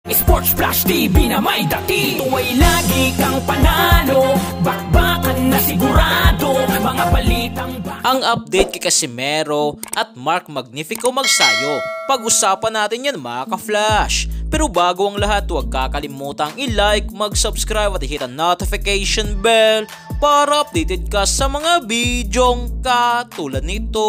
Sports Flash TV na may dati. Ito ay lagi kang panalo, bakbakan na sigurado, mga balitang ang update kay Casimero at Mark Magnifico magsayo. Pag-usapan natin yan mga ka-flash. Pero bago ang lahat, huwag kakalimutang i-like, mag-subscribe at i-hit ang notification bell para updated ka sa mga bidyong katulad nito.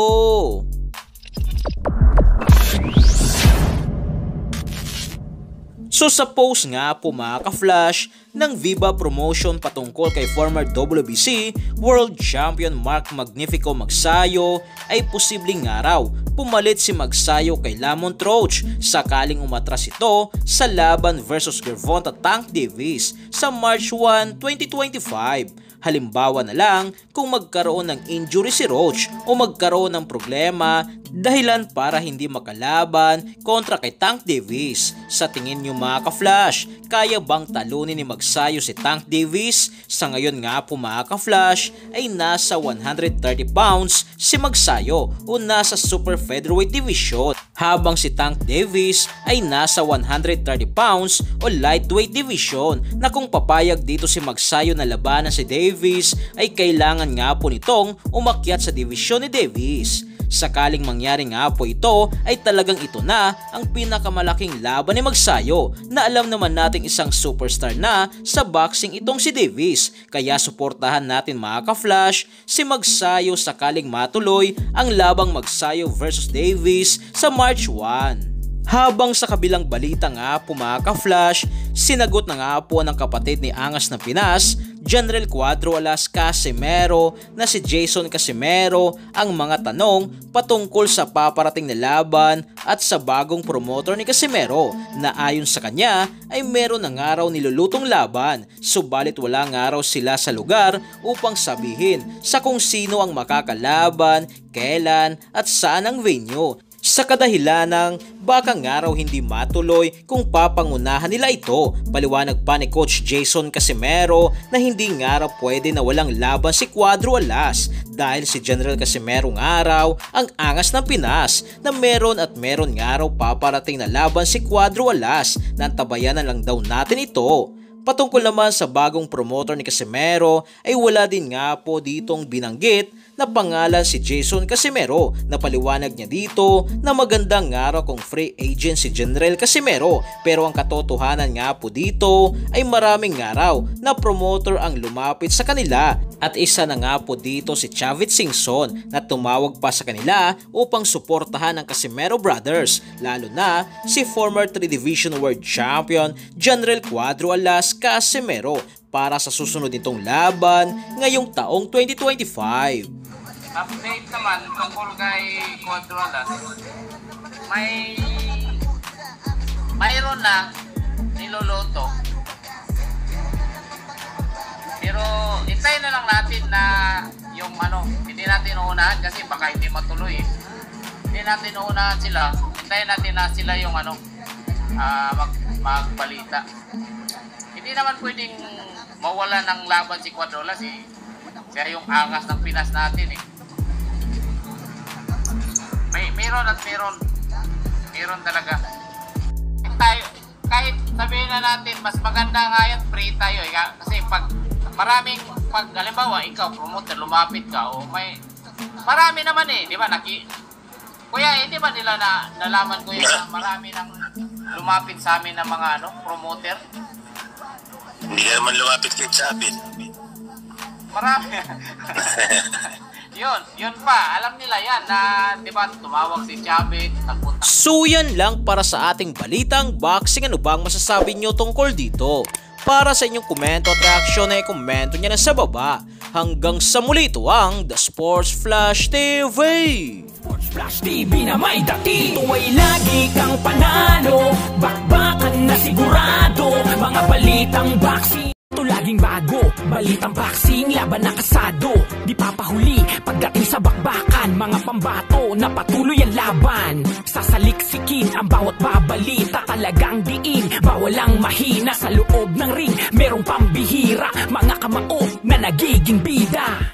So sa post nga po mga ka-flash ng Viva promotion patungkol kay former WBC World Champion Mark Magnifico Magsayo ay posibleng nga raw pumalit si Magsayo kay Lamont Roach sakaling umatras ito sa laban versus Gervonta Tank Davis sa March 1, 2025. Halimbawa na lang kung magkaroon ng injury si Roach o magkaroon ng problema dahilan para hindi makalaban kontra kay Tank Davis. Sa tingin nyo mga ka-flash, kaya bang talunin ni Magsayo si Tank Davis? Sa ngayon nga po mga ka-flash ay nasa 130 pounds si Magsayo o nasa super featherweight division, habang si Tank Davis ay nasa 130 pounds o lightweight division, na kung papayag dito si Magsayo na labanan si Davis ay kailangan nga po nitong umakyat sa division ni Davis. Sakaling mangyari nga po ito ay talagang ito na ang pinakamalaking laban ni Magsayo, na alam naman nating isang superstar na sa boxing itong si Davis. Kaya suportahan natin mga ka-flash si Magsayo sakaling matuloy ang labang Magsayo versus Davis sa March 1. Habang sa kabilang balita nga po mga ka-flash, sinagot na nga po ng kapatid ni Angas ng Pinas, General Cuadro Alas Casimero, na si Jason Casimero ang mga tanong patungkol sa paparating na laban at sa bagong promoter ni Casimero, na ayon sa kanya ay meron na nga raw nilulutong laban, subalit wala nga raw sila sa lugar upang sabihin sa kung sino ang makakalaban, kailan at saan ang venue. Sa kadahilanang baka nga raw hindi matuloy kung papangunahan nila ito. Paliwanag pa ni Coach Jason Casimero na hindi nga raw pwede na walang laban si Cuadro Alas dahil si General Casimero nga raw ang Angas ng Pinas, na meron nga raw paparating na laban si Cuadro Alas, na tabayanan lang daw natin ito. Patungkol naman sa bagong promoter ni Casimero ay wala din nga po ditong binanggit na pangalan si Jason Casimero, na paliwanag niya dito na magandang nga raw kung free agent si General Casimero, pero ang katotohanan nga po dito ay maraming nga raw na promoter ang lumapit sa kanila, at isa na nga po dito si Chavit Singson na tumawag pa sa kanila upang suportahan ang Casimero Brothers, lalo na si former 3 Division World Champion General Cuadro Alas Casimero para sa susunod nitong laban ngayong taong 2025. Update naman tungkol kay Cuadro Alas. Mayroon na niloloto. Pero hintayin na lang natin na yung hindi natin uunahan kasi baka hindi matuloy. Hindi natin uunahan sila. Hintayin natin na sila yung magbalita. Hindi naman pwedeng mawala ng laban si Cuadro Alas eh. Siya yung Angas ng Pinas natin eh. Meron talaga. Kahit sabihin na natin, mas maganda nga yan, free tayo eh. Kasi pag halimbawa, ikaw, promoter, lumapit ka, marami naman eh, di ba? Kuya, hindi ba nila nalaman ko na marami nang lumapit sa amin ng mga promoter? Hindi ka naman lumapit kay Chavit. Marami. Yun pa. Alam nila yan na, di ba, tumawag si Chavit. So yan lang para sa ating balitang boxing. Ano bang masasabi nyo tungkol dito? Para sa inyong komento at reaksyon ay komento nyo na sa baba. Hanggang sa muli, ito ang The Sports Flash TV. Sports Flash TV na may dati. Ito ay lagi kang panalo, bakbakan na sigurado, mga balitang boxing. Ito laging bago, balitang boxing, laban na kasado. Di papahuli pagdating sa bakbakan, mga pambato na patuloy ang laban. Sasaliksikin ang bawat babalita, talagang diin, bawal ang mahina sa loob ng ring. Merong pambihira, mga kamao na nagiging bida.